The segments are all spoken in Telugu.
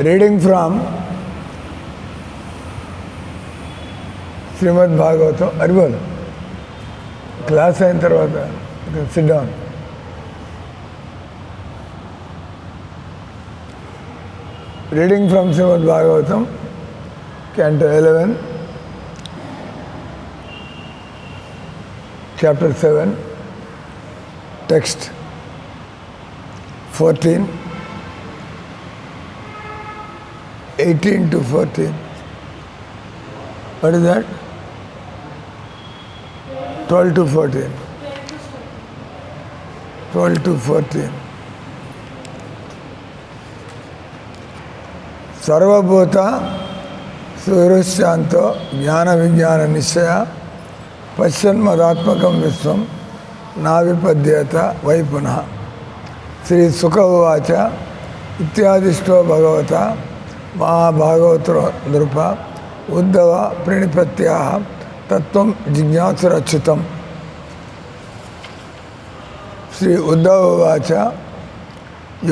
Reading from Srimad Bhagavatam. అరిపోదు, క్లాస్ అయిన తర్వాత sit down. Reading from Srimad Bhagavatam, Canto 11, Chapter 7, Text 14, 18 to 14. What is that? 12 to 14. 12 to 14. సర్వభూత సూర్యశాంతో జ్ఞాన విజ్ఞాన నిశ్చయ పశ్యన్మదాత్మకం విశ్వం నా విపద్యేత వై పునః. శ్రీ సుఖ ఉవాచ ఇత్యాదిష్టో భగవత మహాభాగవతో నృప ఉద్ధవ ప్రణిపత్యా తత్వం జిజ్ఞాసురచ్యుతం. శ్రీ ఉద్ధవ ఉవాచ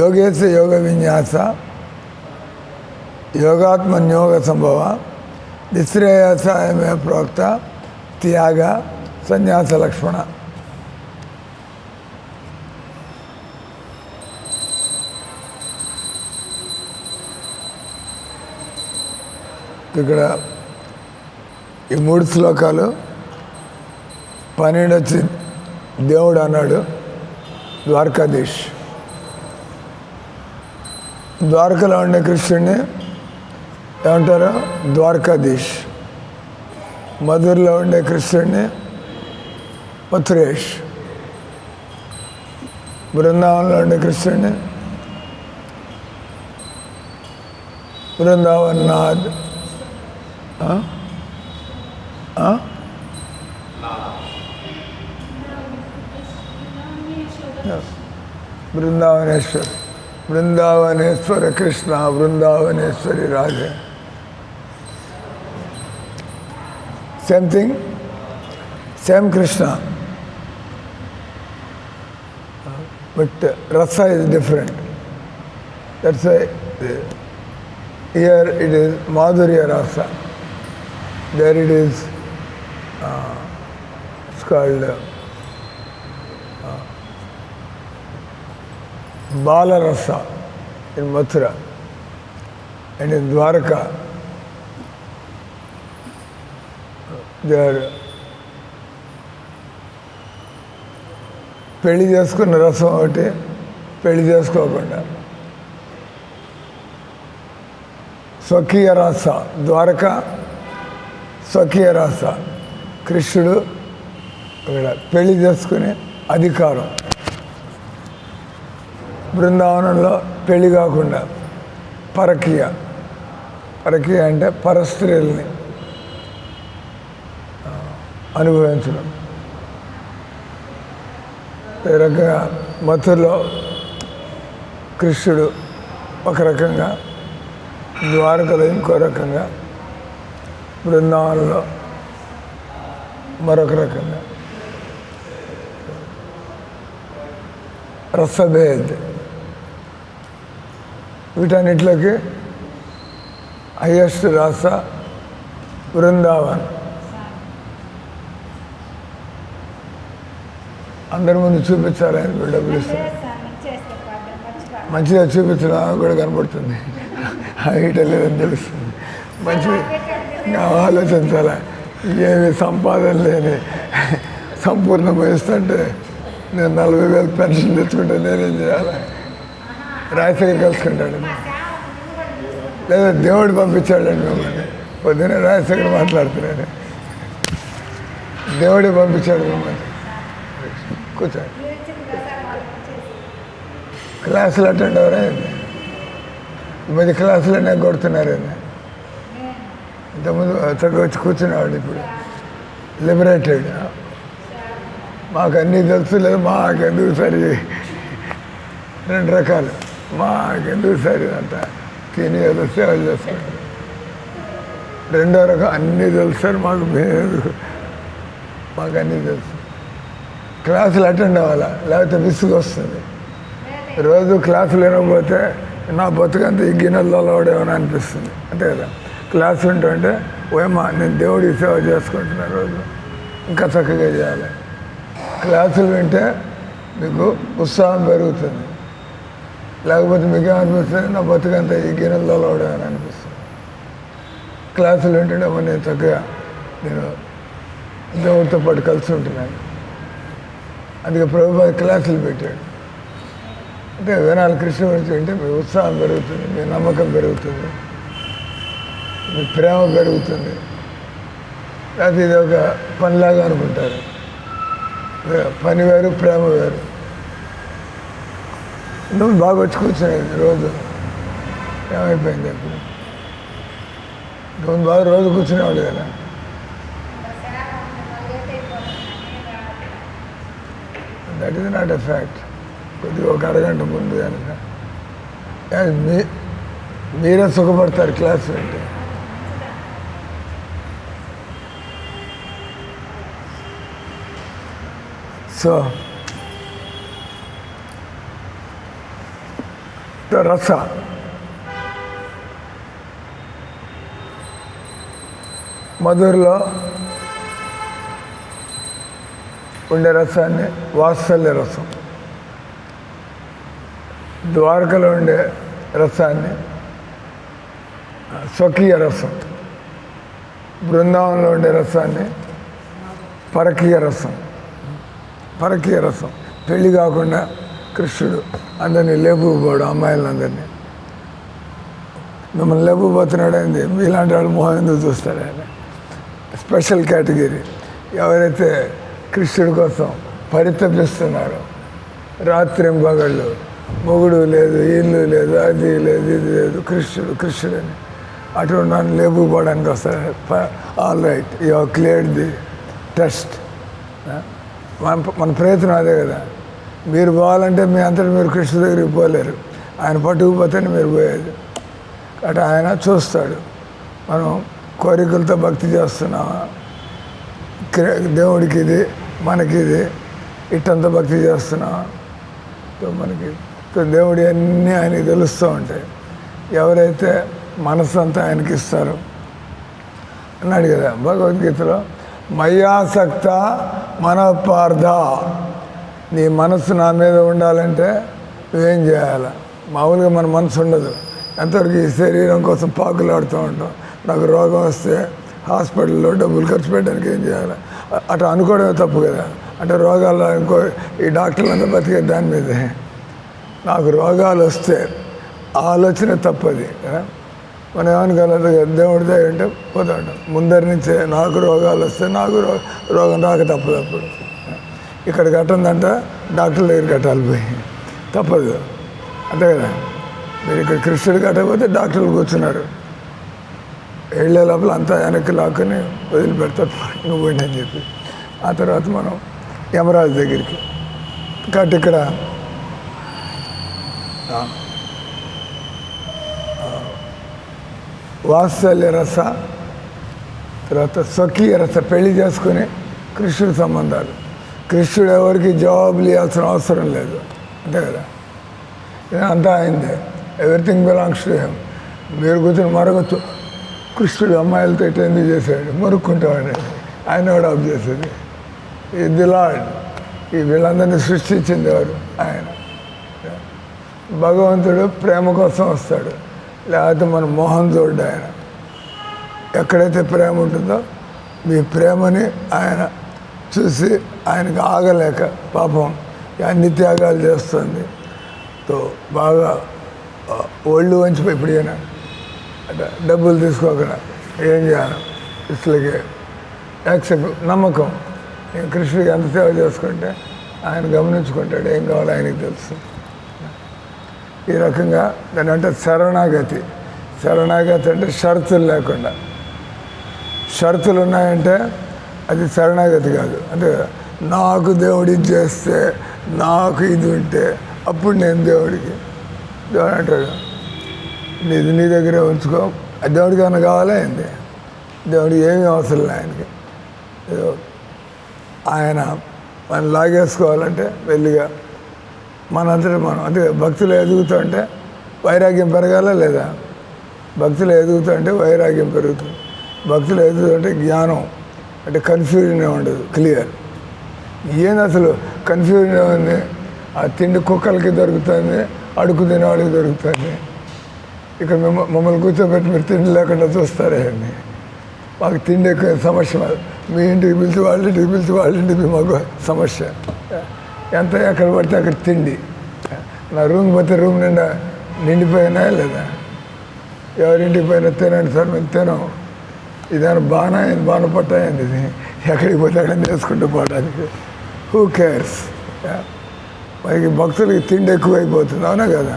యోగేశ యోగ విన్యాస యోగాత్మన్యోగ సంభవ నిశ్రేయసాయమే ప్రోక్త త్యాగ సన్యాస లక్ష్మణ. ఇక్కడ ఈ 3 శ్లోకాలు 12 వచ్చి దేవుడు అన్నాడు ద్వారకాధీష్. ద్వారకలో ఉండే కృష్ణుడిని ఏమంటారు? ద్వారకాధీష్. మధురలో ఉండే కృష్ణుడిని మథురేష్. బృందావనంలో ఉండే కృష్ణుడిని Brindavan Nath. బృందావనేశ్వర్, బృందావనేశ్వర Krishna, బృందావనేశ్వరి Radhe. Same thing, same Krishna, but rasa is different. That's why here it is Madhurya rasa, there it is it's called Bala rasa in Mathura, and in Dwarka పెళ్లి చేసుకున్న రసం ఒకటి, పెళ్లి చేసుకోకుండా. స్వకీయ రస ద్వారక, స్వకీయ రస కృష్ణుడు ఇక్కడ పెళ్లి చేసుకునే అధికారం. బృందావనంలో పెళ్లి కాకుండా పరకీయ. పరకీయ అంటే పరస్త్రీల్ని అనుభవించడం. ఈ రకంగా మథురలో కృష్ణుడు ఒక రకంగా, ద్వారకలో ఇంకో రకంగా, బృందావనంలో మరొక రకంగా. రసభేద్. వీటన్నిటిలోకి హైయెస్ట్ రాస బృందావన్. అందరి ముందు చూపించాలి, ఆయన కూడా డబ్బులు ఇస్తారు. మంచిగా చూపించడం కూడా కనపడుతుంది, హైట లేదని తెలుస్తుంది. మంచిగా ఆలోచించాలి. ఏమి సంపాదన లేని సంపూర్ణ వయస్తుంటే నేను 40,000 పెన్షన్ తెచ్చుకుంటే నేనేం చేయాలి? రాజశేఖర్ కలుసుకుంటాడు, లేదా దేవుడు పంపించాడండి మిమ్మల్ని. పొద్దున్నే రాజశేఖర్ మాట్లాడుతున్నాడు, దేవుడే పంపించాడు మిమ్మల్ని. కూర్చోండి. క్లాసులు అటెండ్ అవరా? ఈ మధ్య క్లాసులన్నీ కొడుతున్నారు. ఇంతకుముందు చక్కగా వచ్చి కూర్చునేవాడు, ఇప్పుడు లిబరేటెడ్. మాకు అన్నీ తెలుసు, లేదు మాకెందుకు సరి. 2 రకాలు. మాకెందుకు సరి అంతా తిని ఏదో సేవలు చేసుకుంటారు. 2వ రకం అన్నీ తెలుసు సార్ మాకు, మాకు అన్నీ తెలుసు. క్లాసులు అటెండ్ అవ్వాలా, లేకపోతే విసుగు వస్తుంది. రోజు క్లాసులు వినకపోతే నా బతుకంతా ఈ గిన్నెల్లో అలవాడేమని అనిపిస్తుంది అంతే కదా. క్లాస్ వింటుంటే ఓయమ్మా నేను దేవుడికి సేవ చేసుకుంటున్నా రోజు ఇంకా చక్కగా చేయాలి. క్లాసులు వింటే మీకు ఉత్సాహం పెరుగుతుంది. లేకపోతే మీకేమనిపిస్తుంది, నా బతుకంతా ఈ గిన్నెల్లో అలవాడేమని అనిపిస్తుంది. క్లాసులు వింటుంటే నేను చక్కగా నేను దేవుడితో పాటు కలిసి ఉంటున్నాను. అందుకే ప్రభుత్వ క్లాసులు పెట్టాడు. అంటే వినాలి కృష్ణ గురించి అంటే మీ ఉత్సాహం పెరుగుతుంది, మీ నమ్మకం పెరుగుతుంది, మీ ప్రేమ పెరుగుతుంది. లేకపోతే ఇది ఒక పనిలాగా అనుకుంటారు. పని వేరు, ప్రేమ వేరు. నువ్వు బాగా వచ్చి కూర్చునేది రోజు ఏమైపోయింది అప్పుడు? నువ్వు బాగా రోజు కూర్చునేవాడు కదా. That is not a fact. కొద్దిగా ఒక అరగంట ముందు కనుక మీరే సుఖపడతారు క్లాస్ అంటే. సో రస మధురలో ఉండే రసాన్ని వాత్సల్య రసం, ద్వారకలో ఉండే రసాన్ని స్వకీయ రసం, బృందావనంలో ఉండే రసాన్ని పరకీయ రసం. పరకీయ రసం పెళ్ళి కాకుండా కృష్ణుడు అందరినీ లేపుకుపోవడం, అమ్మాయిలందరినీ. మిమ్మల్ని లేపుకుపోతున్నాడు అయింది, మీలాంటి వాళ్ళు మొహం ఎందుకు చూస్తాడు ఆయన. స్పెషల్ కేటగిరీ ఎవరైతే కృష్ణుడి కోసం పరితపిస్తున్నారు, రాత్రింబగళ్ళు, మొగుడు లేదు, ఇల్లు లేదు, అది లేదు, ఇది లేదు, కృష్ణుడని అటువంటి నన్ను లేపుకుపోవడానికి వస్తారు. All right, you have cleared the test. మన ప్రయత్నం అదే కదా. మీరు పోవాలంటే మీ అంతటి మీరు కృష్ణ దగ్గరికి పోలేరు, ఆయన పట్టుకుపోతేనే మీరు పోయేది. అటు ఆయన చూస్తాడు మనం కోరికలతో భక్తి చేస్తున్నామా, దేవుడికి ఇది మనకి ఇది ఇట్టంతా భక్తి చేస్తున్నామా. మనకి దేవుడి అన్నీ ఆయనకి తెలుస్తూ ఉంటాయి. ఎవరైతే మనసు అంతా ఆయనకి ఇస్తారో అన్నాడు కదా భగవద్గీతలో, మయ్యాసక్త మనపార్థ. నీ మనసు నా మీద ఉండాలంటే నువ్వేం చేయాలి? మామూలుగా మన మనసు ఉండదు. ఎంతవరకు ఈ శరీరం కోసం పాకులాడుతూ ఉంటాం. నాకు రోగం వస్తే హాస్పిటల్లో డబ్బులు ఖర్చు పెట్టడానికి ఏం చేయాలి? అట్లా అనుకోవడమే తప్పు కదా. అంటే రోగాలు ఇంకో ఈ డాక్టర్లంతా బతికే దాని మీదే. నాకు రోగాలు వస్తే ఆలోచన తప్పది కదా. మనం ఏమనుకోలేదు, దేవుడి దగ్గర ఉంటే పోతూ ఉంటాం. ముందరి నుంచే నాకు రోగాలు వస్తే నాకు రోగం రాక తప్పదు. అప్పుడు ఇక్కడ కట్టిందంట డాక్టర్ దగ్గర కట్టాలి పోయి, తప్పదు అంతే కదా. మీరు ఇక్కడ కృష్ణుడు కట్టకపోతే డాక్టర్లు కూర్చున్నారు, వెళ్ళే లోపల అంతా వెనక్కి లాక్కుని వదిలిపెడతారు, నువ్వు పోయింది అని చెప్పి. ఆ తర్వాత మనం యమరాజు దగ్గరికి కాబట్టి ఇక్కడ వాత్సల్య రస, తర్వాత స్వకీయ రస, పెళ్లి చేసుకుని కృష్ణుడి సంబంధాలు. కృష్ణుడు ఎవరికి జవాబులు ఇవ్వాల్సిన అవసరం లేదు అంతే కదా. అంతా అయిందే, ఎవ్రీథింగ్ బిలాంగ్స్ టు హిమ్. మీరు కూర్చొని మరొకచ్చు కృష్ణుడు అమ్మాయిలతో ఇట్లా ఎందుకు చేశాడు, మరుక్కుంటాడు, ఆయన కూడా ఆఫ్ చేసేది. ఈ ది లార్డ్, ఈ వీళ్ళందరినీ సృష్టించింది ఎవరు? ఆయన. భగవంతుడు ప్రేమ కోసం వస్తాడు, లేకపోతే మన మోహన్ చూడ్డు. ఆయన ఎక్కడైతే ప్రేమ ఉంటుందో మీ ప్రేమని ఆయన చూసి ఆయనకు ఆగలేక పాపం అన్ని త్యాగాలు చేస్తుంది. తో బాగా ఒళ్ళు వంచిపోయి ఇప్పుడు ఈయన అంటే డబ్బులు తీసుకోకుండా ఏం చేయాలి, ఇట్లకి యాక్సెప్ట్ నమ్మకం. నేను కృష్ణుడికి ఎంత సేవ చేసుకుంటే ఆయన గమనించుకుంటాడు, ఏం కావాలో ఆయనకి తెలుసు. ఈ రకంగా దాని అంటే శరణాగతి. శరణాగతి అంటే షరతులు లేకుండా. షరతులు ఉన్నాయంటే అది శరణాగతి కాదు. అంటే నాకు దేవుడు ఇది చేస్తే, నాకు ఇది ఉంటే అప్పుడు నేను దేవుడికి. దేవుడు అంటాడు నీది నీ దగ్గరే ఉంచుకో, దేవుడికి ఏమైనా కావాలా ఏంది? దేవుడికి ఏమీ అవసరం లేదు ఆయనకి. ఆయన మనం లాగేసుకోవాలంటే వెళ్ళిగా మనంతటి మనం అంటే భక్తులు ఎదుగుతుంటే వైరాగ్యం పెరగాల లేదా? భక్తులు ఎదుగుతుంటే వైరాగ్యం పెరుగుతుంది, భక్తులు ఎదుగుతుంటే జ్ఞానం అంటే కన్ఫ్యూజన్ ఉండదు, క్లియర్. ఏంది అసలు కన్ఫ్యూజన్ ఉంది? ఆ తిండి కుక్కలకి దొరుకుతుంది, అడుగు తినేవాడికి దొరుకుతుంది. ఇక్కడ మమ్మల్ని కూర్చోబెట్టి మీరు తిండి లేకుండా చూస్తారే అని. మాకు తిండి ఎక్కువ సమస్య. మీ ఇంటికి పిలిచి వాళ్ళ ఇంటికి పిలిచి వాళ్ళ ఇంటికి మాకు సమస్య. ఎంత ఎక్కడ పడితే అక్కడ తిండి. నా రూమ్ పోతే రూమ్ నిండా నిండిపోయినా లేదా? ఎవరింటికి పోయినా తినండి సార్, మేము తినాం. ఇదేమైనా బాగా అయింది, బాగా పట్టాయింది. ఇది ఎక్కడికి పోతే అక్కడ నేర్చుకుంటూ పోవడానికి. Who cares? మనకి భక్తులకి తిండి ఎక్కువైపోతుంది, అవునా కదా?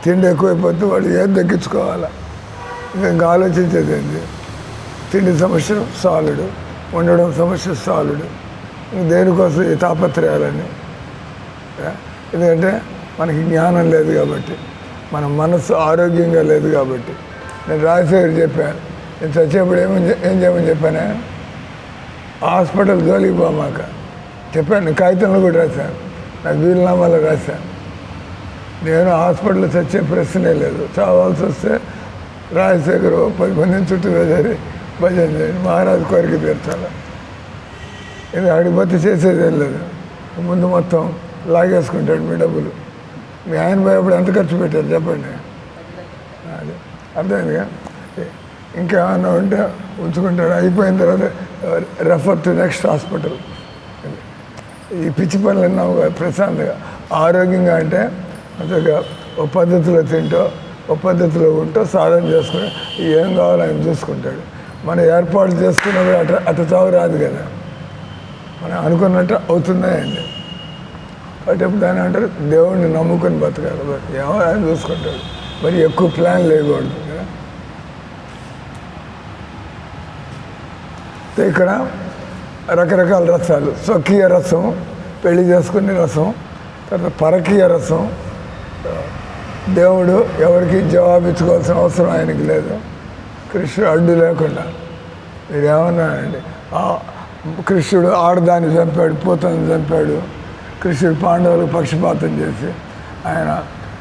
తిండి ఎక్కువైపోతే వాళ్ళు ఏం తగ్గించుకోవాలా? ఇంకా ఆలోచించేది ఏంటి? తిండి సమస్య సాల్వ్డ్, ఉండడం సమస్య సాల్వ్డ్. దేనికోసం ఈ తాపత్రయాలని? ఎందుకంటే మనకి జ్ఞానం లేదు కాబట్టి, మన మనస్సు ఆరోగ్యంగా లేదు కాబట్టి. నేను రాజశేఖర్ చెప్పాను, నేను చచ్చేప్పుడు ఏం చేయమని చెప్పానే? హాస్పిటల్ జోలికి పోమాక చెప్పాను. కాగితంలో కూడా రాశాను, నాకు వీలునామాలో రాశాను. నేను హాస్పిటల్లో చచ్చే ప్రశ్నే లేదు. చావాల్సి వస్తే రాజశేఖర్ 10 మందిని చుట్టూ వేసారి భజన చేయండి, మహారాజు కోరిక తీర్చాలి. ఇది అడిగిపోతే చేసేది ఏం లేదు. ముందు మొత్తం లాగేసుకుంటాడు మీ డబ్బులు. మీ ఆయన పోయేప్పుడు ఎంత ఖర్చు పెట్టారు చెప్పండి? అదే అర్థమైందిగా. ఇంకేమన్నా ఉంటే ఉంచుకుంటాడు, అయిపోయిన తర్వాత రెఫర్ టు నెక్స్ట్ హాస్పిటల్. ఈ పిచ్చి పనులు అన్నావు ప్రశాంతంగా ఆరోగ్యంగా అంటే అంతగా ఒక పద్ధతిలో తింటో ఒక పద్ధతిలో ఉంటో సాధన చేసుకుని ఏం కావాలో ఆయన చూసుకుంటాడు. మనం ఏర్పాటు చేసుకున్నప్పుడు అట్ట చావు రాదు కదా, మనం అనుకున్నట్టు అవుతున్నాయండి. అటప్పుడు దాని అంటారు దేవుడిని నమ్ముకొని బతకాలి, ఏమో ఆయన చూసుకుంటాడు. మరి ఎక్కువ ప్లాన్ లేకూడదు కదా. ఇక్కడ రకరకాల రసాలు, స్వకీయ రసం, పెళ్లి చేసుకునే రసం, తర్వాత పరకీయ రసం. దేవుడు ఎవరికి జవాబు ఇచ్చుకోవాల్సిన అవసరం ఆయనకి లేదు. కృష్ణుడు అడ్డు లేకుండా మీరు ఏమన్నా అండి, కృష్ణుడు ఆడదాన్ని చంపాడు, పూతను చంపాడు. కృష్ణుడు పాండవులకు పక్షపాతం చేసి ఆయన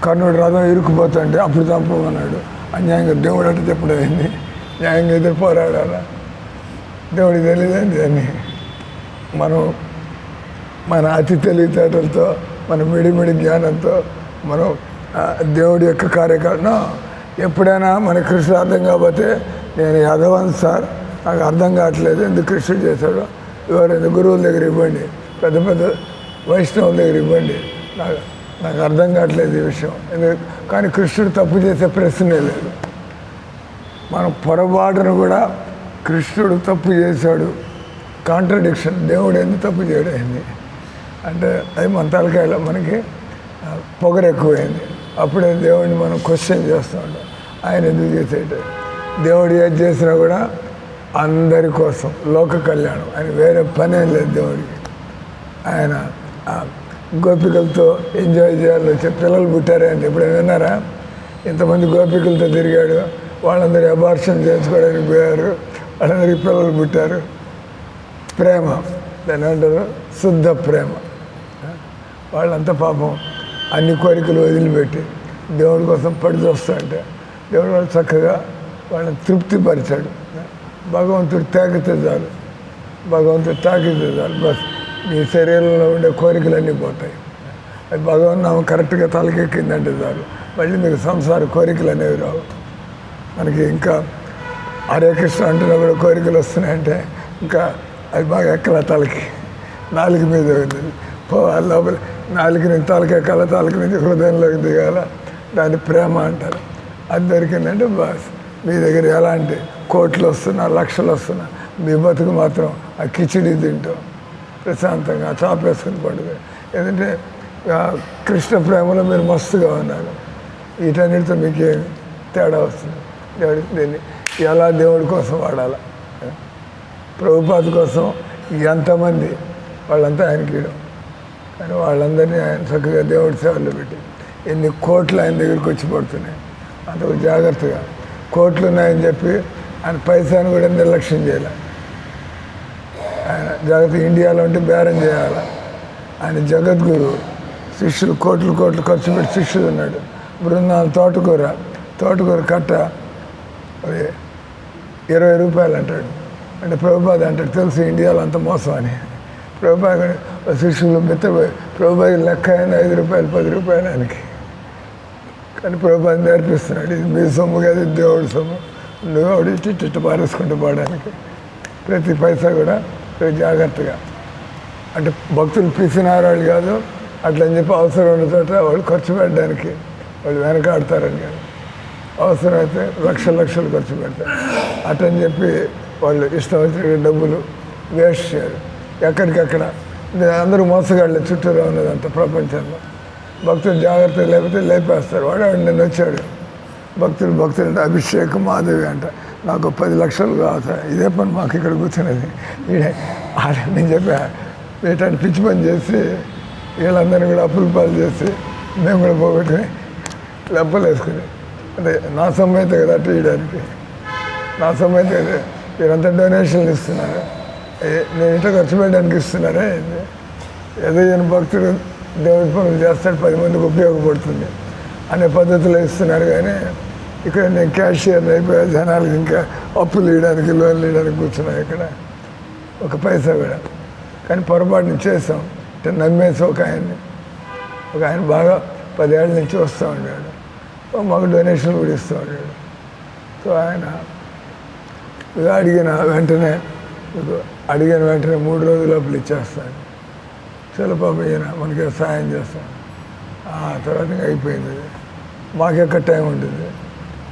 కర్ణుడు రథం ఇరుక్కుపోతుంటే అప్పుడు చంపమన్నాడు. అన్యాయంగా దేవుడు అంటే చెప్పడం అయింది, న్యాయంగా ఎదురు పోరాడాలా? దేవుడికి తెలియదండి అని. మనం మన అతి తెలివితేటలతో, మన మిడిమిడి జ్ఞానంతో మనం దేవుడి యొక్క కార్యక్రమం ఎప్పుడైనా మన కృష్ణుడు అర్థం కాకపోతే నేను యదవన్ సార్, నాకు అర్థం కావట్లేదు ఎందుకు కృష్ణుడు చేశాడు, ఎవరైనా గురువుల దగ్గర ఇవ్వండి, పెద్ద పెద్ద వైష్ణవుల దగ్గర ఇవ్వండి, నాకు అర్థం కావట్లేదు ఈ విషయం. కానీ కృష్ణుడు తప్పు చేసే ప్రశ్నే లేదు. మనం పొరపాటును కూడా కృష్ణుడు తప్పు చేశాడు, కాంట్రడిక్షన్, దేవుడు ఎందుకు తప్పు చేయడం అయింది అంటే అది మన తలకాయలో మనకి పొగరు ఎక్కువైంది. అప్పుడే దేవుడిని మనం క్వశ్చన్ చేస్తూ ఉంటాం, ఆయన ఎందుకు చేసేట. దేవుడు ఏది చేసినా కూడా అందరి కోసం, లోక కళ్యాణం, ఆయన వేరే పనేం లేదు దేవుడికి. ఆయన గోపికలతో ఎంజాయ్ చేయాలని వచ్చే పిల్లలు పుట్టారే అని ఎప్పుడైనా విన్నారా? ఇంతమంది గోపికలతో తిరిగాడు, వాళ్ళందరూ అబార్షన్ చేసుకోవడానికి పోయారు, వాళ్ళందరికీ పిల్లలు పుట్టారు. ప్రేమ, దాని అంటారు శుద్ధ ప్రేమ. వాళ్ళంతా పాపం అన్ని కోరికలు వదిలిపెట్టి దేవుడి కోసం పడి చూస్తుంటే దేవుడు వాళ్ళు చక్కగా వాళ్ళని తృప్తిపరిచాడు. భగవంతుడు తాకితే చాలు, భగవంతుడు తాకితే చాలు, బస్ మీ శరీరంలో ఉండే కోరికలన్నీ పోతాయి. అది భగవన్నామం కరెక్ట్గా తలకెక్కిందంటే చాలు, మళ్ళీ మీకు సంసార కోరికలు అనేవి రావు. మనకి ఇంకా హరే కృష్ణ అంటున్నా కూడా కోరికలు వస్తున్నాయంటే ఇంకా అది బాగా ఎక్కల తలకి, నాలుగు మీద ఉంది పోవాలి లోపల. నాలుగు నుంచి తలకెక్కాల, తలకి నుంచి హృదయంలోకి దిగాల, దాన్ని ప్రేమ అంటారు. అది దొరికిందంటే బాస్ మీ దగ్గర ఎలాంటి కోట్లు వస్తున్నా, లక్షలు వస్తున్నా, మీ బతుకు మాత్రం ఆ కిచిడి తింటాం ప్రశాంతంగా చాపేసుకుని పండుగ. ఎందుకంటే కృష్ణ ప్రేమలో మీరు మస్తుగా ఉన్నారు. వీటన్నిటితో మీకేం తేడా వస్తుంది? దీన్ని ఎలా దేవుడి కోసం వాడాలా? ప్రభుపాద కోసం ఎంతమంది వాళ్ళంతా ఆయనకి ఇవ్వడం, కానీ వాళ్ళందరినీ ఆయన చక్కగా దేవుడి సేవల్లో పెట్టి ఎన్ని కోట్లు ఆయన దగ్గరికి వచ్చి పడుతున్నాయి. అంత జాగ్రత్తగా కోట్లు ఉన్నాయని చెప్పి ఆయన పైసాను కూడా నిర్లక్ష్యం చేయాలి. ఆయన జాగ్రత్త ఇండియాలో ఉంటే బేరం చేయాలి. ఆయన జగద్గురు, శిష్యులు కోట్లు కోట్లు ఖర్చు పెట్టి శిష్యుడు ఉన్నాడు. బృందాలు తోటకూర కట్ట అది 20 రూపాయలు అంటాడు. అంటే ప్రభుపాద అంటాడు, తెలుసు ఇండియాలో అంత మోసం అని. ప్రభుపాద శిష్యులు ప్రభుపాద లెక్క అయినా 5 రూపాయలు 10 రూపాయలు ఆయనకి. కానీ ప్రభుపాద నేర్పిస్తున్నాడు, ఇది మీ సొమ్ము కాదు, దేవుడి సొమ్ము, నువ్వు ఆవిడ ఇట్టు పారేసుకుంటూ పోవడానికి. ప్రతి పైసా కూడా జాగ్రత్తగా, అంటే భక్తులు పిసినారాళ్ళు కాదు, అట్లని చెప్పి అవసరం ఉన్న చోట వాళ్ళు ఖర్చు పెట్టడానికి వాళ్ళు వెనకాడతారని కాదు. అవసరమైతే లక్షలు ఖర్చు పెడతారు. అటని చెప్పి వాళ్ళు ఇష్టం వచ్చిన డబ్బులు వేస్ట్ చేయరు. ఎక్కడికక్కడ అందరూ మోసగాళ్ళే చుట్టూరా ఉన్నదంతా ప్రపంచంలో. భక్తులు జాగ్రత్త లేకపోతే లేపేస్తారు. వాడు నేను వచ్చాడు భక్తులు అభిషేక్ మాధవి అంట, నాకు 10 లక్షలు కావాలి, ఇదే పని మాకు ఇక్కడ కూర్చున్నది. నేను చెప్పా, వీటాన్ని పిచ్చి పని చేసి వీళ్ళందరినీ కూడా అప్పుల పాలు చేసి మేము కూడా పోగొట్టుకుని లెప్పలు వేసుకుని, అంటే నా సొమ్ము అయితే కదా అట్టు వేయడానికి, నా సొమ్ము అయితే కదా, మీరంతా డొనేషన్లు ఇస్తున్నారు, నేను ఇంట్లో ఖర్చు పెట్టడానికి ఇస్తున్నారా? ఏదో ఈయన భక్తుడు దేవుడి పనులు చేస్తాడు, 10 మందికి ఉపయోగపడుతుంది అనే పద్ధతిలో ఇస్తున్నారు. కానీ ఇక్కడ నేను క్యాషియర్ అయిపోయా, జనాలకి ఇంకా అప్పులు ఇవ్వడానికి లోన్లు ఇవ్వడానికి కూర్చున్నాను ఇక్కడ, ఒక పైసా కూడా. కానీ పొరపాటుని చేసాం, అంటే నమ్మేసి ఒక ఆయన బాగా 10 ఏళ్ళ నుంచి వస్తూ ఉన్నాడు, మాకు డొనేషన్ కూడా ఇస్తూ ఉన్నాడు. సో ఆయన అడిగిన వెంటనే 3 రోజుల లోపల ఇచ్చేస్తాను, చాలా పాప ఈయన మనకి సాయం చేస్తాను. ఆ తర్వాత ఇంకా అయిపోయింది. మాకెక్కడ టైం ఉంటుంది?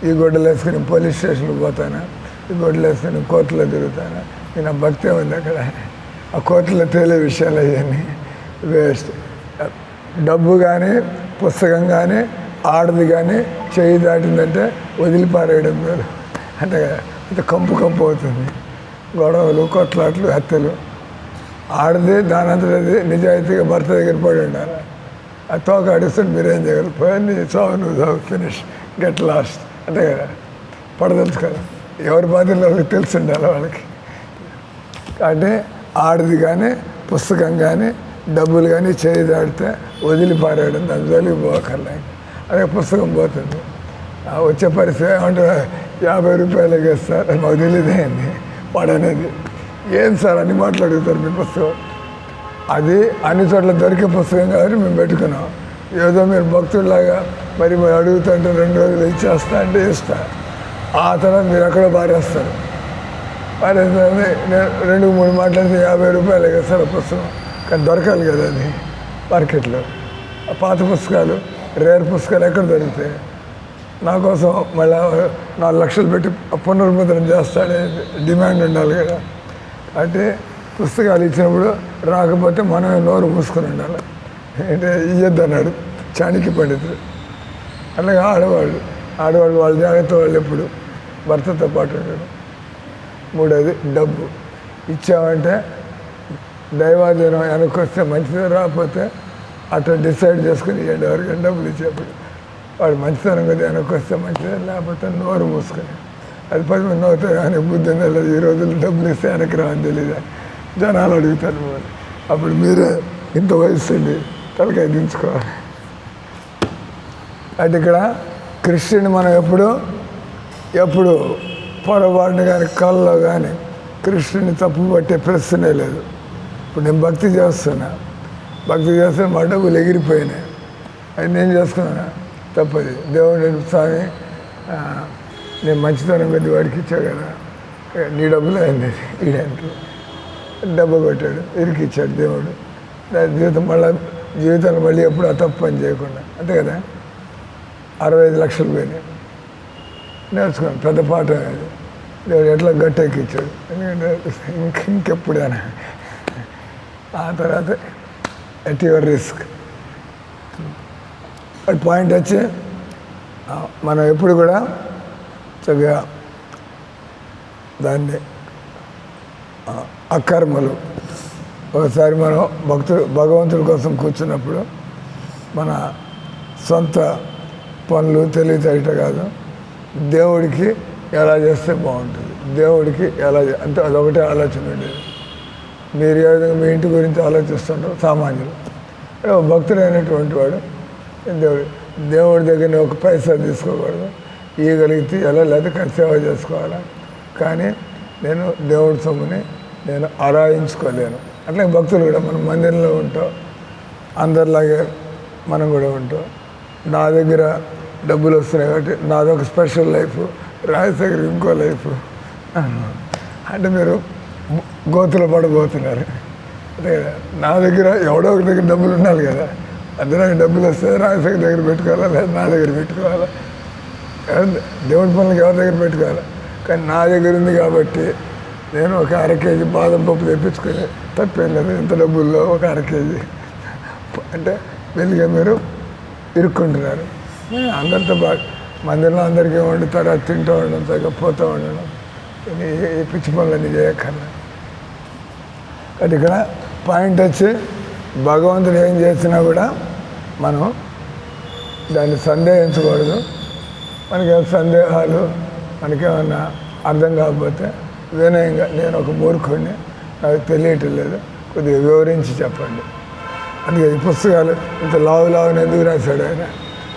ఈ గొడ్డలు వేసుకుని పోలీస్ స్టేషన్కి పోతానా, ఈ గొడ్డలు వేసుకుని కోర్టులో తిరుగుతానా? నేను ఆ భక్తి ఉంది అక్కడ, ఆ కోర్టులో తేలే విషయాలు అవన్నీ వేస్ట్. డబ్బు కానీ పుస్తకం కానీ ఆడది కానీ చేయి దాటిందంటే వదిలిపారేయడం వేరు, అంటే కంపు అవుతుంది. గొడవలు, కొట్లాట్లు, హత్యలు. ఆడది దానంతది నిజాయితీగా భర్త దగ్గర పడి ఉండాలి. ఆ తోక అడుగుతుంది, మీరేం చేయగలరు? పోయి చావు, నువ్వు చావు, ఫినిష్, గెట్ లాస్ట్, అంతే కదా. పడదలుచు కదా, ఎవరి బాధ్యతలు వాళ్ళకి తెలిసి ఉండాలి వాళ్ళకి. అంటే ఆడది కానీ పుస్తకం కానీ డబ్బులు కానీ చేయి దాడితే వదిలిపారేయడం, దాని జోలికి పోకర్లే. అదే పుస్తకం పోతుంది, వచ్చే పరిస్థితి ఏమంటే 50 రూపాయలకి ఇస్తారు, మాకు తెలియదే అండి వాడనేది. ఏం సార్ అన్ని మాట్లాడుగుతారు మీ పుస్తకం? అది అన్ని చోట్ల దొరికే పుస్తకం కాబట్టి మేము పెట్టుకున్నాం. ఏదో మీరు భక్తుల్లాగా మరి మీరు అడుగుతుంటే 2 రోజులు ఇచ్చేస్తా అంటే ఇస్తా, ఆ తర్వాత మీరు ఎక్కడో పారేస్తారు. పారేస్తుంది నేను 2-3 మాట్లాడితే 50 రూపాయలకి ఇస్తారు పుస్తకం. కానీ దొరకాలి కదా అది మార్కెట్లో. పాత పుస్తకాలు, రేర్ పుస్తకాలు ఎక్కడ దొరుకుతాయి? నా కోసం మళ్ళీ 4 లక్షలు పెట్టి పునర్ముద్రణ చేస్తాడే డిమాండ్ ఉండాలి కదా. అంటే పుస్తకాలు ఇచ్చినప్పుడు రాకపోతే మనమే నోరు మూసుకొని ఉండాలి. అంటే ఇయ్యద్దు అన్నాడు చాణక్య పండితుడు. అలాగే ఆడవాళ్ళు వాళ్ళ జాగ్రత్త వాళ్ళు ఎప్పుడు భర్తతో పాటు ఉండడం. 3వది డబ్బు. ఇచ్చామంటే దైవాధీనం వెనక్కి వస్తే మంచిది, రాకపోతే అట్లా డిసైడ్ చేసుకుని ఇవ్వండి. ఎవరికైనా డబ్బులు ఇచ్చేప్పుడు వాడు మంచితనం కదా, వెనక్కి వస్తే మంచిది, లేకపోతే నోరు మూసుకొని. అది 10 మంది అవుతాయి కానీ బుద్ధి లేదు. ఈ రోజుల్లో డబ్బులు ఇస్తే వెనక్కి రావని తెలియదు, జనాలు అడుగుతారు. అప్పుడు మీరే ఇంత వయసు ఉండి తలకాయ దించుకోవాలి. అంటే ఇక్కడ కృష్ణుని మనం ఎప్పుడు పొరపాటును కానీ కళ్ళలో కానీ కృష్ణుని తప్పు పట్టే ప్రశ్నే లేదు. ఇప్పుడు నేను భక్తి చేస్తే మా డబ్బులు ఎగిరిపోయినాయి, అది నేను చేసుకున్నా తప్పది. దేవుడు స్వామి నేను మంచితనం కొద్ది వాడికి ఇచ్చా కదా, నీ డబ్బులు అయింది ఇయడానికి డబ్బు కొట్టాడు, ఇరికిచ్చాడు దేవుడు. జీవితంలో మళ్ళీ ఎప్పుడు ఆ తప్పు పని చేయకుండా, అంతే కదా. 65 లక్షలు పోయినాయి. నేర్చుకున్నాను, పెద్ద పాట అది. దేవుడు ఎట్లా గట్టెక్కిచ్చాడు, ఎందుకంటే ఇంకెప్పుడైనా. ఆ తర్వాత at your risk. But point వచ్చి మనం ఎప్పుడు కూడా చక్కగా దాన్ని అకర్మలు. ఒకసారి మనం భగవంతుడి కోసం కూర్చున్నప్పుడు మన సొంత పనులు తెలియచేయట కాదు, దేవుడికి ఎలా చేస్తే బాగుంటుంది, దేవుడికి ఎలా అంటే అదొకటే ఆలోచన ఉండేది. మీరు ఏ విధంగా మీ ఇంటి గురించి ఆలోచిస్తుంటారు సామాన్యులు. భక్తుడైనటువంటి వాడు దేవుడు దేవుడి దగ్గర ఒక పైసా తీసుకోకూడదు, ఇవ్వగలిగితే ఎలా లేదా సేవ చేసుకోవాలి. కానీ నేను దేవుడి సొమ్ముని నేను ఆరాయించుకోలేను. అట్లా భక్తులు కూడా మనం మందిరంలో ఉంటాం, అందరిలాగే మనం కూడా ఉంటాం. నా దగ్గర డబ్బులు వస్తున్నాయి కాబట్టి నాదొక స్పెషల్ లైఫ్, రాజశేఖర్ ఇంకో లైఫ్ అంటే మీరు గోతులు పడబోతున్నారు. అంటే నా దగ్గర ఎవడో ఒక దగ్గర డబ్బులు ఉండాలి కదా, అందరూ డబ్బులు వస్తే రాజశేఖర్ దగ్గర పెట్టుకోవాలా లేదా నా దగ్గర పెట్టుకోవాలా, దేవుడి పనులకు ఎవరి దగ్గర పెట్టుకోవాలి. కానీ నా దగ్గర ఉంది కాబట్టి నేను ఒక 1/2 కేజీ బాదం పప్పు తెప్పించుకొని తప్పేం లేదు. ఎంత డబ్బుల్లో ఒక 1/2 కేజీ అంటే వెళ్ళిగా మీరు ఇరుక్కుంటున్నారు. అందరితో పాటు మందిరంలో అందరికీ వండుతారు, అది తింటూ ఉండడం, తగ్గపోతూ ఉండడం, ఈ పిచ్చి పనులన్నీ చేయక్కర్లేదు. కాబట్టి ఇక్కడ పాయింట్ వచ్చి భగవంతుడు ఏం చేసినా కూడా మనం దాన్ని సందేహించకూడదు. మనకేమైనా సందేహాలు, మనకేమన్నా అర్థం కాకపోతే వినయంగా నేను ఒక మూర్ఖుడిని, నాకు తెలియటం లేదు, కొద్దిగా వివరించి చెప్పండి. అందుకే ఈ పుస్తకాలు ఇంత లావుని ఎందుకు రాశాడు ఆయన,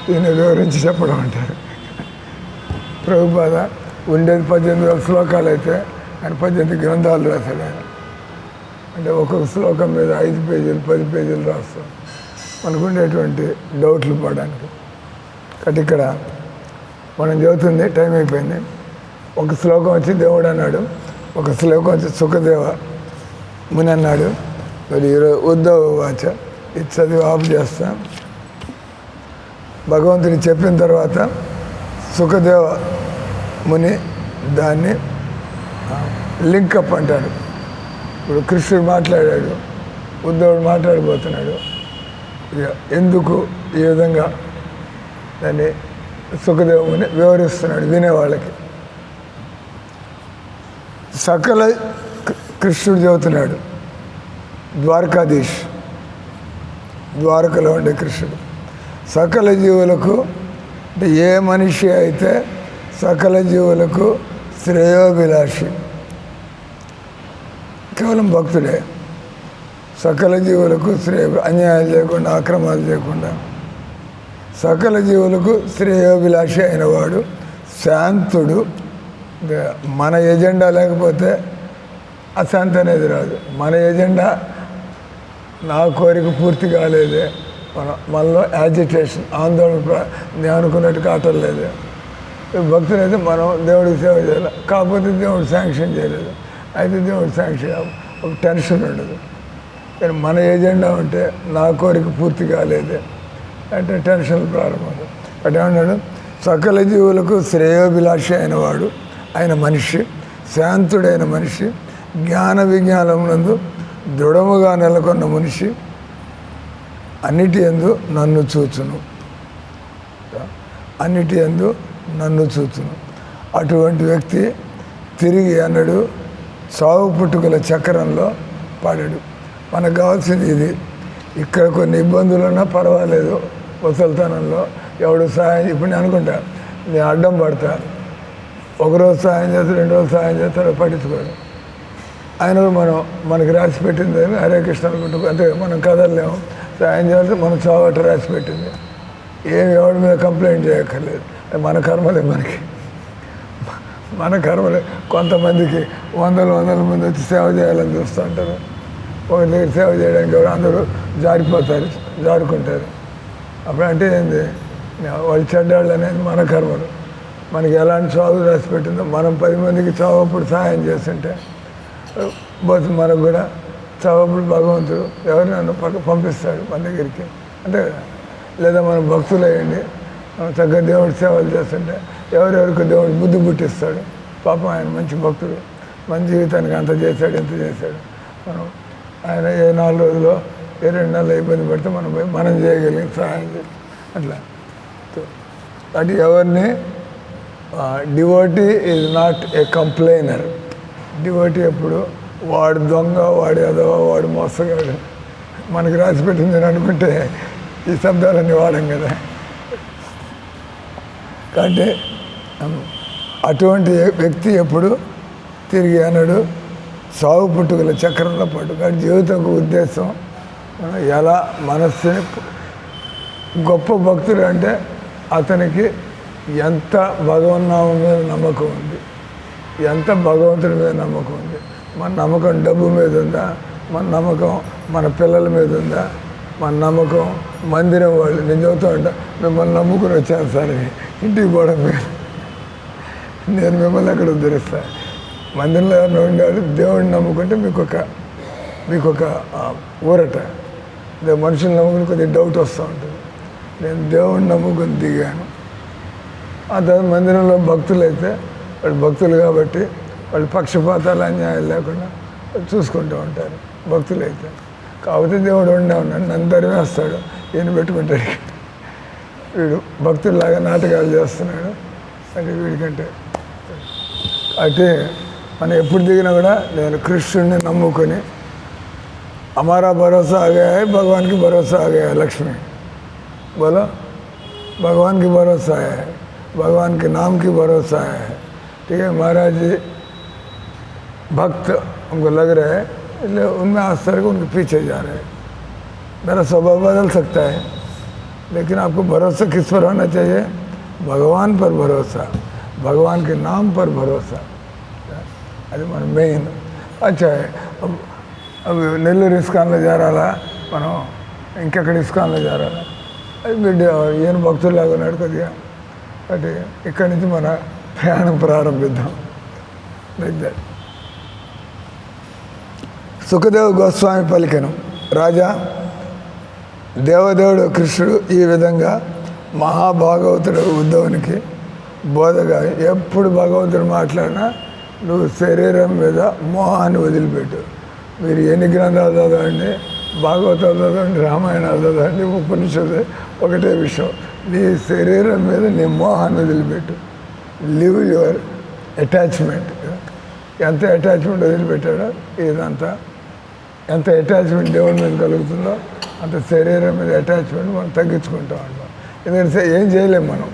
దీన్ని వివరించి చెప్పడం అంటారు. ప్రభుపాద ఉండేది 18,000 శ్లోకాలు అయితే ఆయన 18 గ్రంథాలు రాశాడు ఆయన. అంటే ఒక్కొక్క శ్లోకం మీద 5 పేజీలు 10 పేజీలు రాస్తాం మనకు ఉండేటువంటి డౌట్లు పోవడానికి. కాబట్టి ఇక్కడ మనం చదువుతుంది టైం అయిపోయింది. ఒక శ్లోకం వచ్చి దేవుడు అన్నాడు, ఒక శ్లోకం వచ్చి సుఖదేవ ముని అన్నాడు. మరి ఈరోజు ఉద్ధవ వాచ ఇది చదివి ఆఫ్ చేస్తాం. భగవంతుని చెప్పిన తర్వాత సుఖదేవ ముని దాన్ని లింకప్ అంటాడు. ఇప్పుడు కృష్ణుడు మాట్లాడాడు, ఉద్ధవుడు మాట్లాడబోతున్నాడు. ఎందుకు ఈ విధంగా దాన్ని సుఖదేవ ముని వివరిస్తున్నాడు వినేవాళ్ళకి. సకల కృష్ణుడు చెబుతున్నాడు, ద్వారకాధీష్, ద్వారకలో ఉండే కృష్ణుడు సకల జీవులకు, అంటే ఏ మనిషి అయితే సకల జీవులకు శ్రేయోభిలాషి, కేవలం భక్తుడే, సకల జీవులకు అన్యాయాలు చేయకుండా, అక్రమాలు చేయకుండా సకల జీవులకు శ్రేయోభిలాషి అయినవాడు శాంతుడు. మన ఎజెండా లేకపోతే అశాంతి అనేది రాదు. మన ఎజెండా నా కోరిక పూర్తి కాలేదే, మనలో యాజిటేషన్, ఆందోళన, నేను అనుకున్నట్టు కావటం లేదు. భక్తులు అయితే మనం దేవుడికి సేవ చేయాలి, కాకపోతే దేవుడు శాంక్షన్ చేయలేదు, అయితే దేవుడు శాంక్షన్ ఒక టెన్షన్ ఉండదు. కానీ మన ఎజెండా ఉంటే నా కోరిక పూర్తి కాలేదే అంటే టెన్షన్ ప్రారంభం. అంటే ఏమన్నాడు, సకల జీవులకు శ్రేయోభిలాషి అయినవాడు, ఆయన మనిషి, శాంతుడైన మనిషి, జ్ఞాన విజ్ఞానమునందు దృఢముగా నెలకొన్న మనిషి, అన్నిటి యందు నన్ను చూచును, అన్నిటి యందు నన్ను చూచును. అటువంటి వ్యక్తి తిరిగి అన్నాడు సావు పుట్టుకల చక్రంలో పడాడు. మనకు కావాల్సింది ఇది. ఇక్కడ కొన్ని ఇబ్బందులు ఉన్నా పర్వాలేదు, ముసలితనంలో ఎవడు సహాయం, ఇప్పుడు నేను అనుకుంటా నేను అడ్డం పడతా, ఒకరోజు సహాయం చేస్తాడు, 2 రోజులు సహాయం చేస్తాడు, పట్టించుకోడు. ఆయన మనకి రాసి పెట్టింది హరే కృష్ణ అనుకుంటూ, అంటే మనం కదలలేము, సహాయం చేస్తే మనం చావట రాసి పెట్టింది, ఏమి ఎవరి మీద కంప్లైంట్ చేయక్కర్లేదు. మన కర్మలే, మన కర్మలే. కొంతమందికి వందల మంది వచ్చి సేవ చేయాలని చూస్తూ ఉంటారు. ఒక దగ్గర సేవ చేయడానికి ఎవరు అందరూ జారుకుంటారు. అప్పుడు అంటే ఏంది, వాళ్ళు చెడ్డాళ్ళు అనేది మన కర్మలు. మనకి ఎలాంటి చావు రాసి పెట్టిందో, మనం 10 మందికి చావప్పుడు సహాయం చేస్తుంటే బస్ మనకు కూడా చావప్పుడు భగవంతుడు ఎవరినైనా పంపిస్తాడు మన దగ్గరికి. అంటే లేదా మనం భక్తులు అయ్యండి, మనం చక్కగా దేవుడి సేవలు చేస్తుంటే ఎవరెవరికి దేవుడు బుద్ధి పుట్టిస్తాడు. పాపం ఆయన మంచి భక్తుడు, మన జీవితానికి అంత చేశాడు, ఎంత చేశాడు. ఆయన ఏ 4 రోజులు ఏ 2 నెలలు ఇబ్బంది పడితే మనం చేయగలిగిన సహాయం చేయాలి. అట్లా అది ఎవరిని, devotee is not a complainer. Devotee ఎప్పుడు వాడు దొంగ, వాడు ఎదవ, వాడు మోసగాడు, మనకి రాసి పెట్టింది అని అనుకుంటే ఈ శబ్దాలన్నీ వాడం కదా. కాబట్టి అటువంటి వ్యక్తి ఎప్పుడు తిరిగి అన్నాడు సాగు పుట్టుకల చక్రంలో పట్టు. కాబట్టి జీవితం ఉద్దేశం ఎలా మనస్సుని గొప్ప భక్తుడు అంటే అతనికి ఎంత భగవన్నామం మీద నమ్మకం ఉంది, ఎంత భగవంతుడి మీద నమ్మకం ఉంది. మన నమ్మకం డబ్బు మీద ఉందా, మన నమ్మకం మన పిల్లల మీద ఉందా, మన నమ్మకం మందిరం వాళ్ళు. నేను చెబుతూ ఉంటా, మిమ్మల్ని నమ్ముకుని వచ్చాను సార్, ఇంటికి పోవడం మీద నేను మిమ్మల్ని అక్కడ ఉద్ధరిస్తాను. మందిరంలో ఎవరిని ఉండాలి, దేవుడిని నమ్ముకుంటే మీకు ఒక ఊరట. మనుషులు నమ్ముకుని కొద్దిగా డౌట్ వస్తూ ఉంటుంది. నేను దేవుడిని నమ్ముకుని దిగాను. ఆ తర్వాత మందిరంలో భక్తులు అయితే వాళ్ళు భక్తులు కాబట్టి వాళ్ళు పక్షపాతాలు అన్యాయాలు లేకుండా చూసుకుంటూ ఉంటారు భక్తులు అయితే. కాకపోతే దేవుడు ఉండే ఉన్నాడు, నన్ను తరివేస్తాడు, ఈయన పెట్టుకుంటాడు. వీడు భక్తుల్లాగా నాటకాలు చేస్తున్నాడు అంటే వీడికంటే. అయితే మనం ఎప్పుడు దిగినా కూడా నేను కృష్ణుడిని నమ్ముకొని हमारा भरोसा आ गया है, भगवान की भरोसा आ गया है। लक्ष्मी बोलो, भगवान की भरोसा है, भगवान के नाम की भरोसा है। ठीक है, महाराज जी भक्त उनको लग रहा है, इसलिए उनमें आस्था करके उनके पीछे जा रहे हैं। मेरा स्वभाव बदल सकता है, लेकिन आपको भरोसा किस पर होना चाहिए? भगवान पर भरोसा, भगवान के नाम पर भरोसा। अरे मन मेन अच्छा है। अब నెల్లూరు ఇస్కాన్లో చేరాలా, మనం ఇంకెక్కడ ఇస్కాన్లో చేరాలా, అది బిడ్డ ఈయన భక్తుల్లాగా ఉన్నాడు కొద్దిగా. అంటే ఇక్కడి నుంచి మన ప్రయాణం ప్రారంభిద్దాం. Like that. సుఖదేవ్ గోస్వామి పలికెను, రాజా, దేవదేవుడు కృష్ణుడు ఈ విధంగా మహాభాగవతుడు ఉద్ధవునికి బోధగా, ఎప్పుడు భగవంతుడు మాట్లాడినా నువ్వు శరీరం మీద మోహాన్ని వదిలిపెట్టు. మీరు ఎన్ని గ్రంథాలు చదవండి, భాగవతాలు చదవండి, రామాయణాలు చదవండి, ఉపనిషత్తు ఒకటే విషయం, నీ శరీరం మీద నీ మోహాన్ని వదిలిపెట్టు. Live your attachment. ఎంత అటాచ్మెంట్ వదిలిపెట్టాడో ఇదంతా, ఎంత అటాచ్మెంట్ దేవుడి మీద కలుగుతుందో అంత శరీరం మీద అటాచ్మెంట్ మనం తగ్గించుకుంటూ ఉంటాం. ఎందుకంటే ఏం చేయలేము మనం.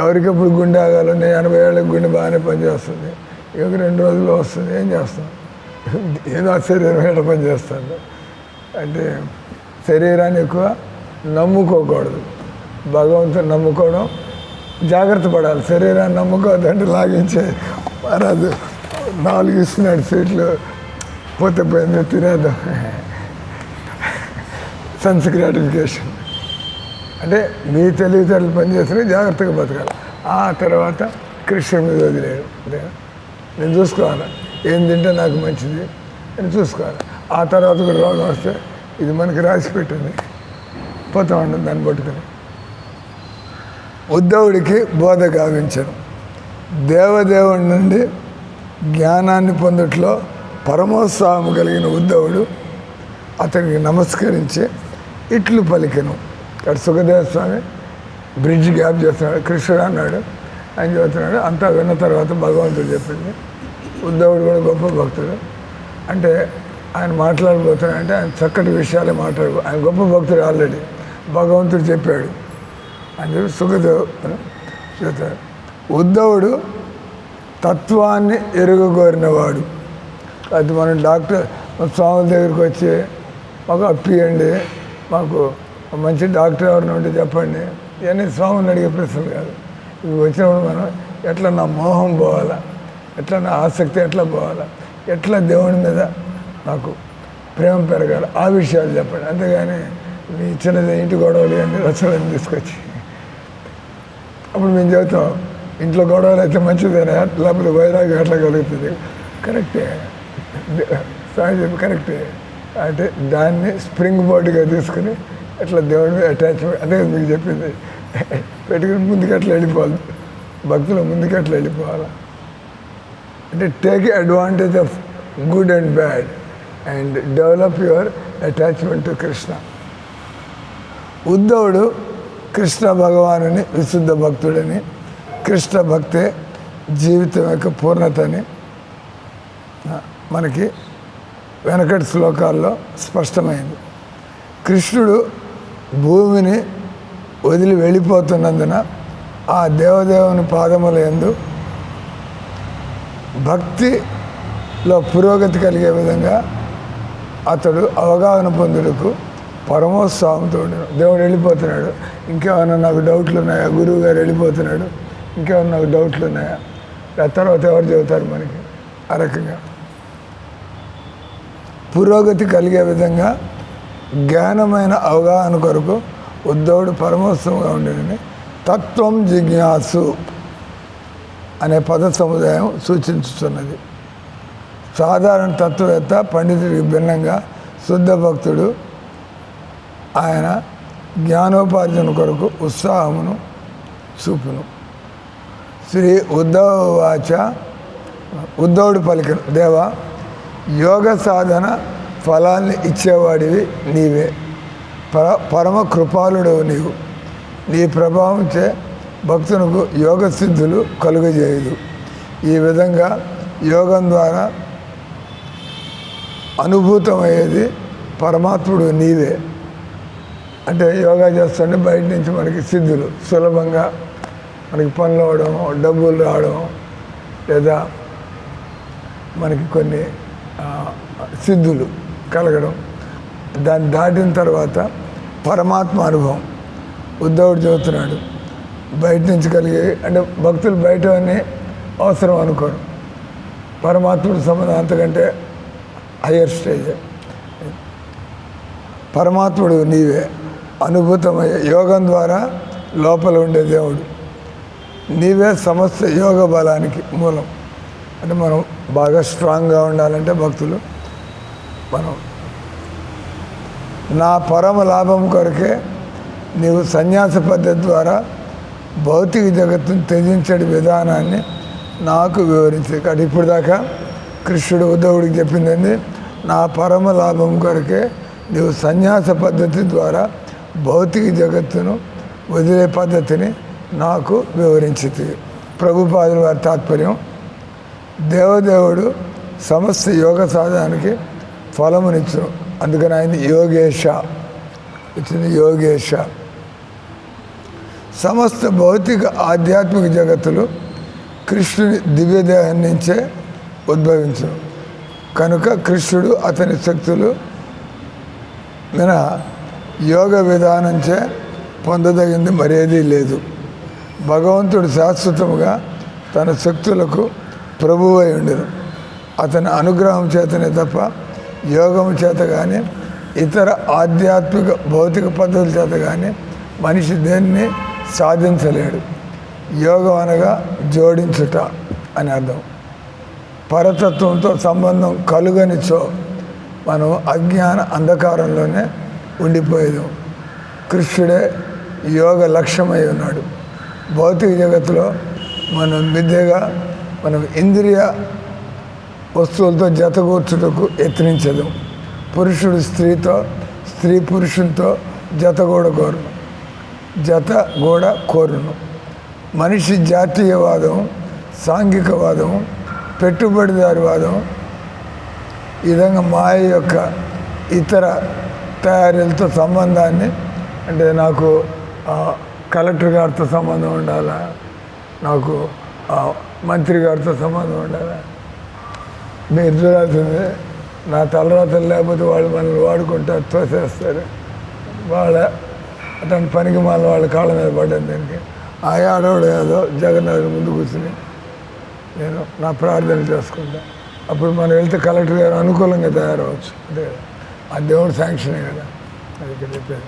ఎవరికెప్పుడు గుండె ఆగాలో, నేను 80 ఏళ్ళకి గుండె బాగానే పనిచేస్తుంది, ఇక 2 రోజుల్లో వస్తుంది, ఏం చేస్తాం? ఏదో శరీరం ఎట్లా పనిచేస్తుంది అంటే శరీరాన్ని ఎక్కువ నమ్ముకోకూడదు. భగవంతుని నమ్ముకోవడం జాగ్రత్త పడాలి. శరీరాన్ని నమ్ముకోవద్దంటే లాగించే మహారాజు 4 ఇస్తున్నాడు సీట్లు, పోతే పోయింది తినేద్దాం, సెన్స్ గ్రాటిఫికేషన్. అంటే మీ తెలివితేటలు పనిచేస్తే జాగ్రత్తగా బతకాలి. ఆ తర్వాత కృష్ణుడి మీద వదిలేడు. నేను చూసుకోవాలి, ఏం తింటే నాకు మంచిది అని చూసుకోవాలి. ఆ తర్వాత కూడా రోగం వస్తే ఇది మనకి రాసి పెట్టింది, పోతా ఉంటుంది దాన్ని పట్టుకుని. ఉద్ధవుడికి బోధ గావించను. దేవదేవుడి నుండి జ్ఞానాన్ని పొందుట్లో పరమోత్సాహం కలిగిన ఉద్ధవుడు అతనికి నమస్కరించి ఇట్లు పలికెను. ఇక్కడ సుఖదేవ స్వామి బ్రిడ్జ్ గ్యాప్ చేస్తున్నాడు. కృష్ణుడు అన్నాడు, ఆయన చెబుతున్నాడు. అంతా విన్న తర్వాత భగవంతుడు చెప్పింది. ఉద్ధవుడు కూడా గొప్ప భక్తుడు. అంటే ఆయన మాట్లాడబోతున్నాడంటే ఆయన చక్కటి విషయాలే ఆయన గొప్ప భక్తుడు. ఆల్రెడీ భగవంతుడు చెప్పాడు. అని సుఖదేవ్ చెప్తాడు. ఉద్ధవుడు తత్వాన్ని ఎరుగగోరినవాడు. అది మనం డాక్టర్ స్వామి దగ్గరికి వచ్చి మాకు అప్పియండి, మాకు మంచి డాక్టర్ ఎవరిని ఉంటే చెప్పండి, ఇవన్నీ స్వామిని అడిగే ప్రశ్నలు కాదు. ఇవి వచ్చినప్పుడు మనం ఎట్లా నా మోహం పోవాలా, ఎట్లా నా ఆసక్తి ఎట్లా పోవాలా, ఎట్లా దేవుని మీద నాకు ప్రేమ పెరగాలి, ఆ విషయాలు చెప్పండి. అంతేగాని మీ చిన్నది ఇంటి గొడవలు అన్ని రచనలు తీసుకొచ్చి అప్పుడు మేము చెబుతాం ఇంట్లో గొడవలు అయితే మంచిదేనా, లేకపోతే వైరాగ్యం ఎట్లా కలుగుతుంది. కరెక్టే, సాయి చెప్పి కరెక్టే. అంటే దాన్ని స్ప్రింగ్ బోర్డుగా తీసుకుని ఎట్లా దేవుడి మీద అటాచ్మెంట్, అదే మీకు చెప్పింది, పెట్టుకుని ముందుకు ఎట్లా వెళ్ళిపోవాలి, భక్తులు ముందుకు ఎట్లా వెళ్ళిపోవాలి అంటే take advantage of good and bad and develop your attachment to Krishna. ఉద్ధవుడు కృష్ణ భగవానుని విశుద్ధ భక్తుడని, కృష్ణ భక్తే జీవితం యొక్క పూర్ణతని మనకి వెనకటి శ్లోకాల్లో స్పష్టమైంది. కృష్ణుడు భూమిని వదిలి వెళ్ళిపోతున్నందున ఆ దేవదేవుని పాదముల యందు భక్తిలో పురోగతి కలిగే విధంగా అతడు అవగాహన పొందుటకు పరమోత్సాహంతో ఉండను. దేవుడు వెళ్ళిపోతున్నాడు, ఇంకేమైనా నాకు డౌట్లు ఉన్నాయా, గురువు గారు వెళ్ళిపోతున్నాడు, ఇంకేమైనా నాకు డౌట్లు ఉన్నాయా, ఆ తర్వాత ఎవరు చెబుతారు మనకి? ఆ రకంగా పురోగతి కలిగే విధంగా జ్ఞానమైన అవగాహన కొరకు ఉద్ధవుడు పరమోత్సవంగా ఉండేదని తత్వం జిజ్ఞాసు అనే పద సముదాయం సూచించుతున్నది. సాధారణ తత్వవేత్త పండితుడికి భిన్నంగా శుద్ధ భక్తుడు ఆయన జ్ఞానోపార్జన కొరకు ఉత్సాహమును చూపును. శ్రీ ఉద్ధవాచ, ఉద్ధవుడు పలికిన, దేవా, యోగ సాధన ఫలాల్ని ఇచ్చేవాడివి నీవే, పరమ కృపాళుడవు నీవు. నీ ప్రభావంచే భక్తునికి యోగ సిద్ధులు కలుగజేయదు. ఈ విధంగా యోగం ద్వారా అనుభూతమయ్యేది పరమాత్ముడు నీవే. అంటే యోగా చేస్తుంటే బయట నుంచి మనకి సిద్ధులు సులభంగా మనకి పనులు అవడం, డబ్బులు రావడం, లేదా మనకి కొన్ని సిద్ధులు కలగడం, దాన్ని దాటిన తర్వాత పరమాత్మ అనుభవం ఉద్ధవుడు చెబుతున్నాడు. బయట నుంచి కలిగే అంటే భక్తులు బయట అన్నీ అవసరం అనుకోరు, పరమాత్ముడు సంబంధం అంతకంటే హయ్యర్ స్టేజ్. పరమాత్ముడు నీవే అనుభూతమయ్యే యోగం ద్వారా లోపల ఉండే దేవుడు నీవే సమస్త యోగ బలానికి మూలం. అంటే మనం బాగా స్ట్రాంగ్గా ఉండాలంటే భక్తులు మనం నా పరమ లాభం కొరకే నీవు సన్యాస పద్ధతి ద్వారా భౌతిక జగత్తును త్యజించే విధానాన్ని నాకు వివరించే. కాబట్టి ఇప్పుడు దాకా కృష్ణుడు ఉద్ధవుడికి చెప్పింది, నా పరమ లాభం కొరకే నీవు సన్యాస పద్ధతి ద్వారా భౌతిక జగత్తును వదిలే పద్ధతిని నాకు వివరించింది. ప్రభుపాదుల వారి తాత్పర్యం, దేవదేవుడు సమస్త యోగ సాధనానికి ఫలమునిచ్చును. అందుకని ఆయన యోగేశ వచ్చింది. యోగేశ సమస్త భౌతిక ఆధ్యాత్మిక జగత్తులు కృష్ణుని దివ్యదేహం నుంచే ఉద్భవించును. కనుక కృష్ణుడు అతని శక్తులు మినహా యోగ విధానంచే పొందదగింది మరేదీ లేదు. భగవంతుడు శాశ్వతముగా తన శక్తులకు ప్రభువై ఉండెను. అతని అనుగ్రహం చేతనే తప్ప యోగం చేత కానీ ఇతర ఆధ్యాత్మిక భౌతిక పద్ధతుల చేత కానీ మనిషి దేన్ని సాధించలేడు. యోగం అనగా జోడించుట అని అర్థం. పరతత్వంతో సంబంధం కలుగనిచో మనం అజ్ఞాన అంధకారంలోనే ఉండిపోయేది. కృష్ణుడే యోగ లక్ష్యమై ఉన్నాడు. భౌతిక జగత్తులో మనం విద్యగా మనం ఇంద్రియ వస్తువులతో జతగూర్చుటకు యత్నించదు. పురుషుడు స్త్రీతో, స్త్రీ పురుషునితో జత కూడా కోరును. మనిషి జాతీయవాదం, సాంఘికవాదం, పెట్టుబడిదారివాదం, ఈ విధంగా మాయ యొక్క ఇతర తయారీలతో సంబంధాన్ని, అంటే నాకు కలెక్టర్ గారితో సంబంధం ఉండాలా, నాకు మంత్రి గారితో సంబంధం ఉండాలా, మీరు చూడాల్సిందే నా తలరాతలు లేకపోతే వాళ్ళు మనల్ని వాడుకుంటారు, తోసేస్తారు. వాళ్ళ అతని పనికి మళ్ళీ వాళ్ళ కాళ్ళ మీద పడ్డాను. దీనికి ఆ ఆడవాడు ఏదో జగన్నాథ్ ముందు కూర్చుని నేను నా ప్రార్థన చేసుకుంటా. అప్పుడు మనం వెళ్తే కలెక్టర్ గారు అనుకూలంగా తయారవచ్చు. అంటే ఆ దేవుడు శాంక్షనే కదా అది ఇక్కడ చెప్పేది.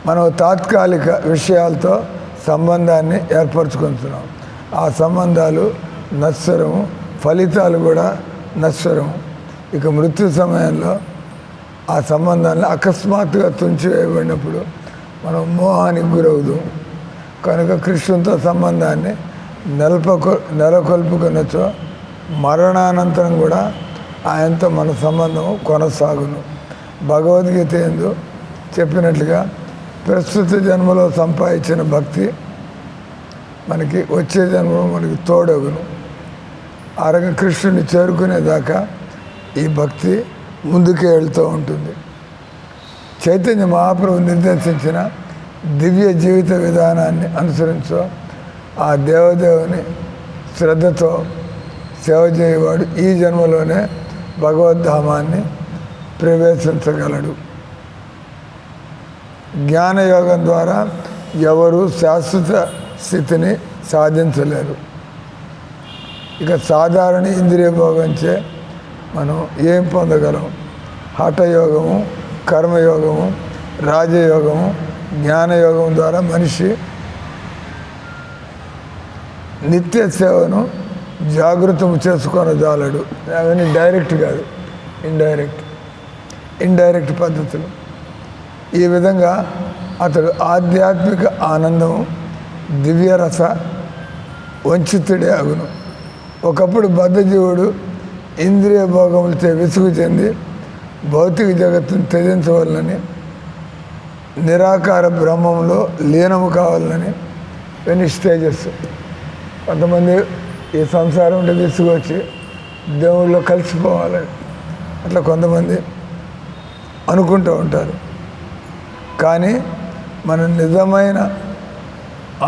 మనం తాత్కాలిక విషయాలతో సంబంధాన్ని ఏర్పరచుకుంటున్నాం. ఆ సంబంధాలు నశ్వరము, ఫలితాలు కూడా నశ్వరము. ఇక మృత్యు సమయంలో ఆ సంబంధాన్ని అకస్మాత్తుగా తుంచివేయబడినప్పుడు మనం మోహానికి గురవుదాం. కనుక కృష్ణునితో సంబంధాన్ని నెలకొల్పుకున్నచో మరణానంతరం కూడా ఆయనతో మన సంబంధం కొనసాగును. భగవద్గీత ఎందు చెప్పినట్లుగా ప్రస్తుత జన్మలో సంపాదించిన భక్తి మనకి వచ్చే జన్మలో మనకి తోడగును. ఆ రకంగా కృష్ణుని చేరుకునేదాకా ఈ భక్తి ముందుకే వెళ్తూ ఉంటుంది. చైతన్య మహాప్రభు నిర్దేశించిన దివ్య జీవిత విధానాన్ని అనుసరించో ఆ దేవదేవుని శ్రద్ధతో సేవ చేయవాడు ఈ జన్మలోనే భగవద్ధామాన్ని ప్రవేశించగలడు. జ్ఞానయోగం ద్వారా ఎవరు శాశ్వత స్థితిని సాధించలేరు. ఇక సాధారణ ఇంద్రియ భోగంచే మనం ఏం పొందగలం? హఠయోగము, కర్మయోగము, రాజయోగము, జ్ఞానయోగం ద్వారా మనిషి నిత్య సేవను జాగృతం చేసుకొనజాలడు. అవన్నీ డైరెక్ట్ కాదు, ఇండైరెక్ట్ పద్ధతులు. ఈ విధంగా అతడు ఆధ్యాత్మిక ఆనందము, దివ్యరస వంచితుడే అగును. ఒకప్పుడు బద్ధజీవుడు ఇంద్రియ భోగములతో విసుగు చెంది భౌతిక జగత్తును త్యజించవాలని, నిరాకార బ్రహ్మంలో లీనము కావాలని ఇవన్నీ స్టేజెస్. కొంతమంది ఈ సంసారం ఉంటే విసుగు వచ్చి దేవుళ్ళలో కలిసిపోవాలని అట్లా కొంతమంది అనుకుంటూ ఉంటారు. కానీ మన నిజమైన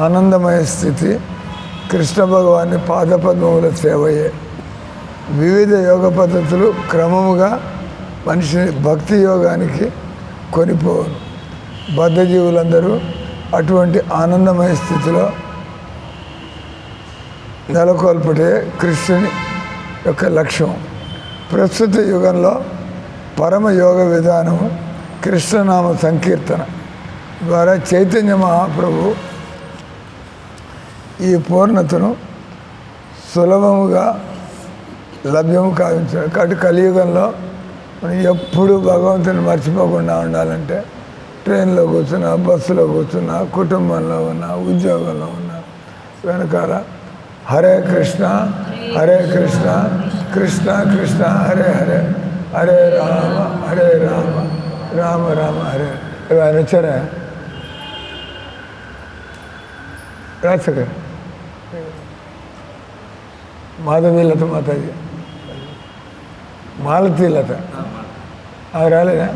ఆనందమయ స్థితి కృష్ణ భగవాన్ని పాదపద్మముల సేవయే. వివిధ యోగ పద్ధతులు క్రమముగా మనిషిని భక్తి యోగానికి కొనిపోవను. బద్ధజీవులందరూ అటువంటి ఆనందమయ స్థితిలో నెలకొల్పటే కృష్ణుని యొక్క లక్ష్యం. ప్రస్తుత యుగంలో పరమ యోగ విధానము కృష్ణనామ సంకీర్తన ద్వారా చైతన్య మహాప్రభు ఈ పూర్ణతను సులభముగా లభ్యము కావించాడు. కాబట్టి కలియుగంలో మనం ఎప్పుడు భగవంతుని మర్చిపోకుండా ఉండాలంటే ట్రైన్లో కూర్చున్నా, బస్సులో కూర్చున్నా, కుటుంబంలో ఉన్నా, ఉద్యోగంలో ఉన్నా వెనకాల హరే కృష్ణ హరే కృష్ణ కృష్ణ కృష్ణ హరే హరే హరే రామ హరే రామ రామ రామ హరే. ఆయన వచ్చారా? రాజశేఖర్ మాధవీలత మాతాజీ, మాలతీలత అవి రాలేదా?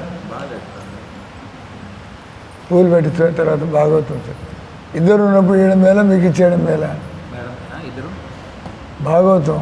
పూలు పెట్టిన తర్వాత భాగవతం సార్. ఇద్దరు ఉన్నప్పుడు ఇవ్వడం మేళ, మీకు ఇచ్చేయడం మేళ? భాగవతం